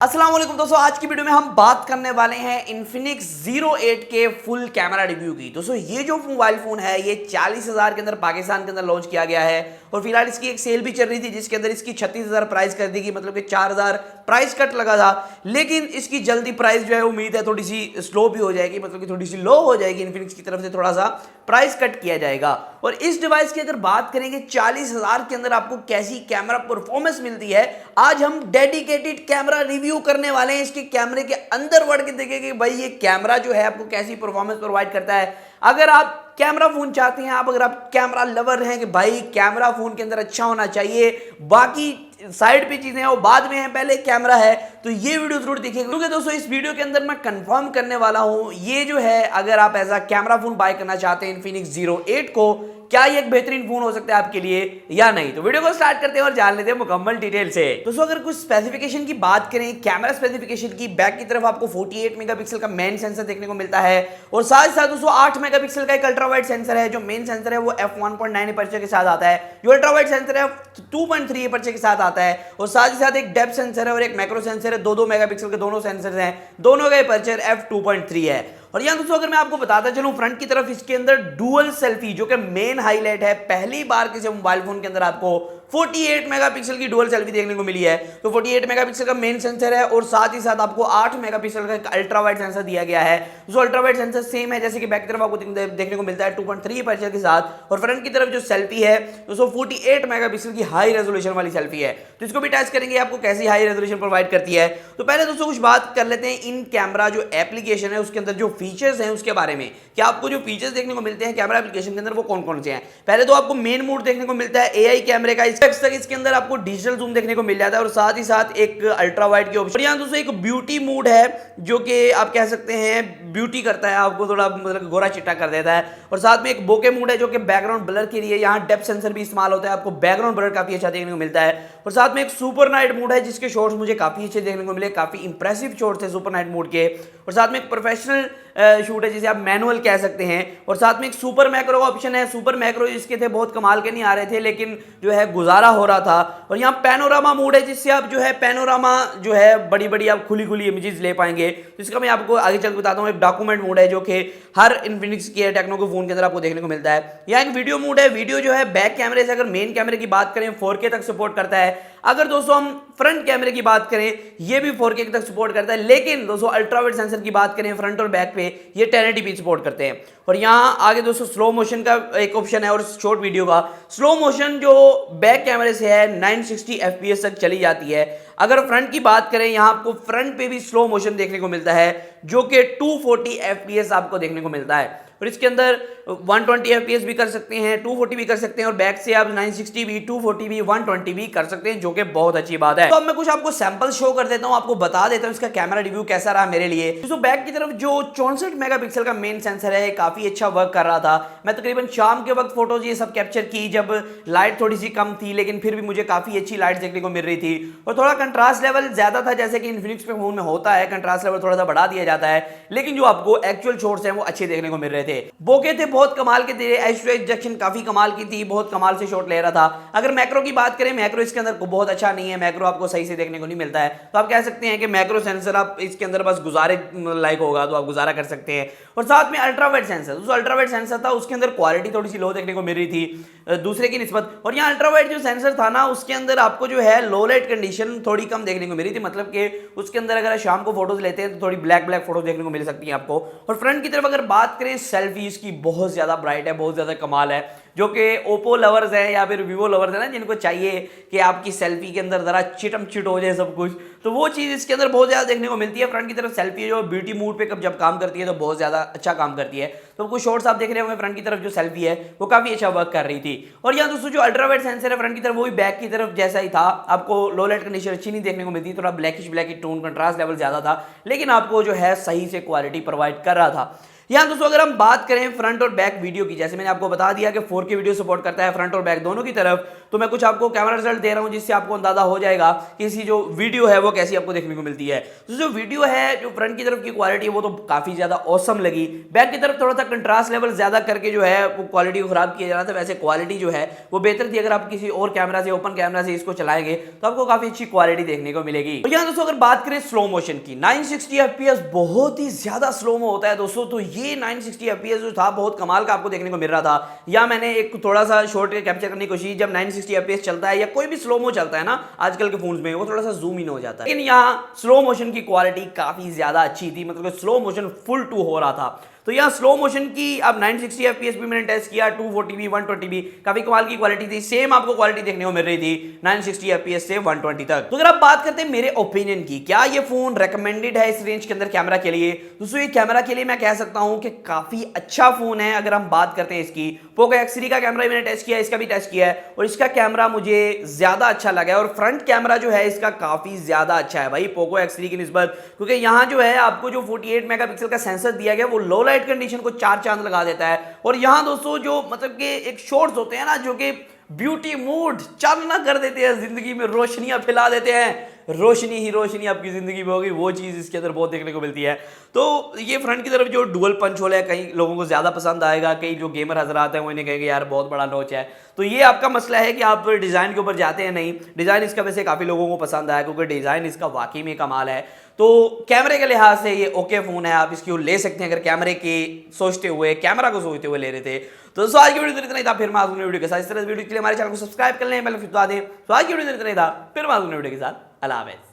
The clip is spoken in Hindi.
अस्सलाम वालेकुम दोस्तों, आज की वीडियो में हम बात करने वाले हैं Infinix Zero 8 के फुल कैमरा रिव्यू की। दोस्तों ये जो मोबाइल फोन है ये 40,000 के अंदर पाकिस्तान के अंदर लॉन्च किया गया है और फिलहाल इसकी एक सेल भी चल रही थी जिसके अंदर इसकी 36,000 प्राइस कर दी गई, मतलब कि 4,000 प्राइस कट लगा था। लेकिन इसकी जल्दी प्राइस जो है उम्मीद है थोड़ी सी स्लो भी हो जाएगी, मतलब कि थोड़ी सी लो हो जाएगी। इन्फिनिक्स की तरफ से थोड़ा सा प्राइस कट किया जाएगा। और इस डिवाइस की अगर बात करेंगे 40,000 के अंदर आपको कैसी कैमरा परफॉर्मेंस मिलती है, आज हम डेडिकेटेड कैमरा रिव्यू करने वाले हैं। इसके कैमरे के अंदर बढ़ के देखेंगे भाई ये कैमरा जो है आपको कैसी परफॉर्मेंस प्रोवाइड करता है। अगर आप कैमरा फोन चाहते हैं, अगर आप कैमरा लवर हैं कि भाई कैमरा फोन के अंदर अच्छा होना चाहिए, बाकी साइड पे चीजें हैं वो बाद में है, पहले कैमरा है, तो ये वीडियो जरूर देखिएगा। क्योंकि दोस्तों इस वीडियो के अंदर मैं कंफर्म करने वाला हूं ये जो है, अगर आप ऐसा कैमरा फोन बाय करना चाहते हैं Infinix Zero 8 को, क्या ये एक बेहतरीन फोन हो सकता है आपके लिए या नहीं। तो वीडियो को स्टार्ट करते हैं और जान लेते हैं मुकम्मल डिटेल से। दोस्तों अगर कुछ स्पेसिफिकेशन की बात करें, कैमरा स्पेसिफिकेशन की, बैक की तरफ आपको 48 मेगापिक्सल का मेन सेंसर देखने को मिलता है और साथ ही साथ दोस्तों 8 मेगापिक्सल का एक अल्ट्रा वाइड सेंसर है। जो मेन सेंसर है वो f1.9 अपर्चर के साथ आता है, जो अल्ट्रा वाइड सेंसर है 2.3 अपर्चर के साथ आता है और साथ ही साथ एक डेप्थ सेंसर है और एक मैक्रो सेंसर है। 2 मेगापिक्सल के दोनों सेंसर हैं, दोनों का अपर्चर f2.3 है। और यहां दोस्तों अगर मैं आपको बताता चलूं फ्रंट की तरफ इसके अंदर डुअल सेल्फी जो कि मेन हाईलाइट है, पहली बार किसी मोबाइल फोन के अंदर आपको 48 मेगापिक्सल की डुअल सेल्फी देखने को मिली है। तो 48 मेगापिक्सल का मेन सेंसर है और साथ ही साथ आपको 8 मेगापिक्सल का एक अल्ट्रा वाइड सेंसर दिया गया है। जो अल्ट्रा वाइड सेंसर सेम है जैसे कि बैक की तरफ आपको देखने को मिलता है 2.3 अपर्चर के साथ, और फ्रंट की तरफ जो सेल्फी है दोस्तों 48 मेगापिक्सल की हाई रेजोल्यूशन वाली सेल्फी है। तो इसको भी टेस्ट करेंगे आपको कैसी हाई रेजोल्यूशन प्रोवाइड करती है। तो पहले दोस्तों कुछ बात कर लेते हैं इन कैमरा जो एप्लीकेशन है उसके अंदर जो फीचर्स हैं उसके बारे में। क्या आपको जो फीचर्स देखने को मिलते हैं कैमरा एप्लीकेशन के अंदर वो कौन कौन से हैं। पहले तो आपको मेन मोड देखने को मिलता है एआई कैमरे का, इसके अंदर आपको डिजिटल जूम देखने को मिल जाता है और साथ ही साथ एक अल्ट्रा वाइड के ऑप्शन। यहां दोस्तों एक ब्यूटी मोड है जो कि आप कह सकते हैं ब्यूटी करता है, आपको थोड़ा मतलब गोरा चिट्टा कर देता है। और साथ में एक बोके मोड है जो कि बैकग्राउंड ब्लर के लिए, यहाँ डेप्थ सेंसर भी इस्तेमाल होता है, आपको बैकग्राउंड ब्लर काफी अच्छा देखने को मिलता है। और साथ में एक सुपर नाइट मोड है जिसके शॉट्स मुझे काफी अच्छे देखने को मिले, काफी इंप्रेसिव शॉट्स है सुपर नाइट मोड के। और साथ में एक प्रोफेशनल शूट है जिसे आप मैनुअल कह सकते हैं। और साथ में एक सुपर मैक्रो का ऑप्शन है। सुपर मैक्रो इसके थे बहुत कमाल के नहीं आ रहे थे लेकिन जो है गुजारा हो रहा था। और यहाँ पैनोरामा मोड है जिससे आप जो है पैनोरामा जो है बड़ी बड़ी आप खुली खुली इमेजेस ले पाएंगे। तो इसका मैं आपको आगे चल के बताता हूँ। एक डॉक्यूमेंट मोड है जो कि हर इन्फिनिक्स के टेक्नो के फोन के अंदर आपको देखने को मिलता है। यहाँ एक वीडियो मोड है। वीडियो जो है बैक कैमरे से अगर मेन कैमरे की बात करें 4K तक सपोर्ट करता है। अगर दोस्तों हम फ्रंट कैमरे की बात करें ये भी 4K तक सपोर्ट करता है, लेकिन दोस्तों अल्ट्रा वाइड सेंसर की बात करें फ्रंट और बैक पे ये 1080p सपोर्ट करते हैं। और यहाँ आगे दोस्तों स्लो मोशन का एक ऑप्शन है और शॉर्ट वीडियो का। स्लो मोशन जो बैक कैमरे से है 960 fps तक चली जाती है। अगर फ्रंट की बात करें यहाँ आपको फ्रंट पे भी स्लो मोशन देखने को मिलता है जो कि 240 fps आपको देखने को मिलता है। और इसके अंदर 120 fps भी कर सकते हैं, 240 भी कर सकते हैं और बैक से आप 960 भी, 240 भी, 120 भी कर सकते हैं, जो कि बहुत अच्छी बात है। तो अब मैं कुछ आपको सैंपल शो कर देता हूं, आपको बता देता हूं इसका कैमरा रिव्यू कैसा रहा मेरे लिए। तो बैक की तरफ जो 64 मेगापिक्सल का मेन सेंसर है काफी अच्छा वर्क कर रहा था। मैं तकरीबन शाम के वक्त फोटोज ये सब कैप्चर की जब लाइट थोड़ी सी कम थी, लेकिन फिर भी मुझे काफी अच्छी लाइट देखने को मिल रही थी। और थोड़ा कंट्रास्ट लेवल ज्यादा था जैसे कि इन्फिनिक्स पे फोन में होता है, कंट्रास्ट लेवल थोड़ा सा बढ़ा दिया जाता है, लेकिन जो आपको एक्चुअल शॉट्स हैं वो अच्छे देखने को मिल रहे थे। बोके थे बहुत कमाल के थे, एज टू एज डिटेक्शन काफी कमाल की थी, बहुत कमाल से शॉट ले रहा था। अगर मैक्रो की बात करें, मैक्रो इसके अंदर बहुत अच्छा नहीं है, मैक्रो आपको सही से देखने को नहीं मिलता है। तो आप कह सकते हैं कि मैक्रो सेंसर आप इसके अंदर बस गुजारे लाइक होगा तो आप गुजारा कर सकते हैं। और साथ में अल्ट्रा वाइड सेंसर, जो अल्ट्रा वाइड सेंसर था उसके अंदर क्वालिटी थोड़ी सी लो देखने को मिल रही थी दूसरे की निस्बत। और यहाँ अल्ट्रा वाइड जो सेंसर था ना उसके अंदर आपको जो है लो लाइट कंडीशन थोड़ी कम देखने को मिल रही थी, मतलब कि उसके अंदर अगर शाम को फोटोज लेते हैं तो थोड़ी ब्लैक ब्लैक फोटो देखने को मिल सकती है आपको। और फ्रंट की तरफ अगर बात करें सेल्फी इसकी बहुत ज्यादा ब्राइट है, बहुत ज्यादा कमाल है, जो कि ओप्पो लवर्स हैं या फिर वीवो लवर्स हैं ना जिनको चाहिए कि आपकी सेल्फी के अंदर जरा चिटम चिट हो जाए सब कुछ, तो वो चीज इसके अंदर बहुत ज्यादा देखने को मिलती है। फ्रंट की तरफ सेल्फी जो ब्यूटी मूड पे कब जब काम करती है तो बहुत ज्यादा अच्छा काम करती है। तो कुछ शॉट्स आप देख रहे होंगे फ्रंट की तरफ जो सेल्फी है वो काफी अच्छा वर्क कर रही थी। और यहाँ दोस्तों जो अल्ट्रा वाइड सेंसर है फ्रंट की तरफ वो भी बैक की तरफ जैसा ही था, आपको लो लाइट कंडीशन अच्छी नहीं देखने को मिलती, थोड़ा ब्लैकिश टोन, कंट्रास्ट लेवल ज्यादा था, लेकिन आपको जो है सही से क्वालिटी प्रोवाइड कर रहा था। यहाँ दोस्तों अगर हम बात करें फ्रंट और बैक वीडियो की, जैसे मैंने आपको बता दिया कि 4K वीडियो सपोर्ट करता है फ्रंट और बैक दोनों की तरफ, तो मैं कुछ आपको कैमरा रिजल्ट दे रहा हूँ जिससे आपको अंदाजा हो जाएगा कि इसकी जो वीडियो है वो कैसी आपको देखने को मिलती है। तो जो वीडियो है, जो फ्रंट की तरफ की क्वालिटी है वो तो काफी ज्यादा औसम लगी। बैक की तरफ थोड़ा सा कंट्रास्ट लेवल ज्यादा करके जो है वो क्वालिटी को खराब किया जा रहा था, वैसे क्वालिटी जो है वो बेहतर थी। अगर आप किसी और कैमरा से, ओपन कैमरा से इसको चलाएंगे तो आपको काफी अच्छी क्वालिटी देखने को मिलेगी। तो यहाँ दोस्तों अगर बात करें स्लो मोशन की, 960 fps बहुत ही ज्यादा स्लो मो होता है दोस्तों। तो ये 960 fps जो था बहुत कमाल का आपको देखने को मिल रहा था। या मैंने एक थोड़ा सा शॉर्ट कैप्चर करने की कोशिश, जब 960 fps चलता है या कोई भी स्लो मो चलता है ना आजकल के फोन्स में, वो थोड़ा सा जूम इन हो जाता है। लेकिन यहाँ स्लो मोशन की क्वालिटी काफी ज्यादा अच्छी थी, मतलब स्लो मोशन फुल टू हो रहा था। तो यहाँ स्लो मोशन की अब 960 fps भी मैंने टेस्ट किया, 240p 120p काफी कमाल की क्वालिटी थी। सेम आपको क्वालिटी देखने को मिल रही थी 960 fps से 120 तक। तो अगर आप बात करते हैं मेरे ओपिनियन की, क्या ये फोन रेकमेंडेड है इस रेंज के अंदर कैमरा के लिए? दोस्तों ये कैमरा के लिए मैं कह सकता हूं कि काफी अच्छा फोन है। अगर हम बात करते हैं इसकी, पोको X3 का कैमरा मैंने टेस्ट किया, इसका भी टेस्ट किया है और इसका कैमरा मुझे ज्यादा अच्छा लगा है। और फ्रंट कैमरा जो है इसका काफी ज्यादा अच्छा है भाई पोको X3 की निस्बत, क्योंकि यहाँ जो है आपको जो 48 मेगापिक्सल का सेंसर दिया गया वो लो लाइट कंडीशन को 4 चांद लगा देता है। और यहाँ दोस्तों जो मतलब कि एक शॉट्स होते हैं ना जो कि ब्यूटी मूड चांदना कर देते हैं, जिंदगी में रोशनियां फैला देते हैं, रोशनी ही रोशनी आपकी जिंदगी में होगी, वो चीज इसके अंदर बहुत देखने को मिलती है। तो ये फ्रंट की तरफ जो डुअल पंच होल है कई लोगों को ज्यादा पसंद आएगा, कई जो गेमर हजरात हैं वो इन्हें कहेंगे यार बहुत बड़ा नोच है। तो ये आपका मसला है कि आप डिजाइन के ऊपर जाते हैं। नहीं, डिजाइन इसका वैसे काफी लोगों को पसंद आया क्योंकि डिजाइन इसका वाकई में कमाल है। तो कैमरे के लिहाज से ये ओके फोन है, आप इसकी ले सकते हैं अगर कैमरे के सोचते हुए, कैमरा को सोचते हुए ले रहे थे। तो दोस्तों आज की वीडियो इतना ही था, फिर मैं आज वीडियो के साथ। इस तरह वीडियो के लिए हमारे चैनल को सब्सक्राइब कर लें, पहले फिर बता दें। तो आज की वीडियो इतना ही था, फिर मैं आज वीडियो के साथ। अल्लाह हाफ़िज़।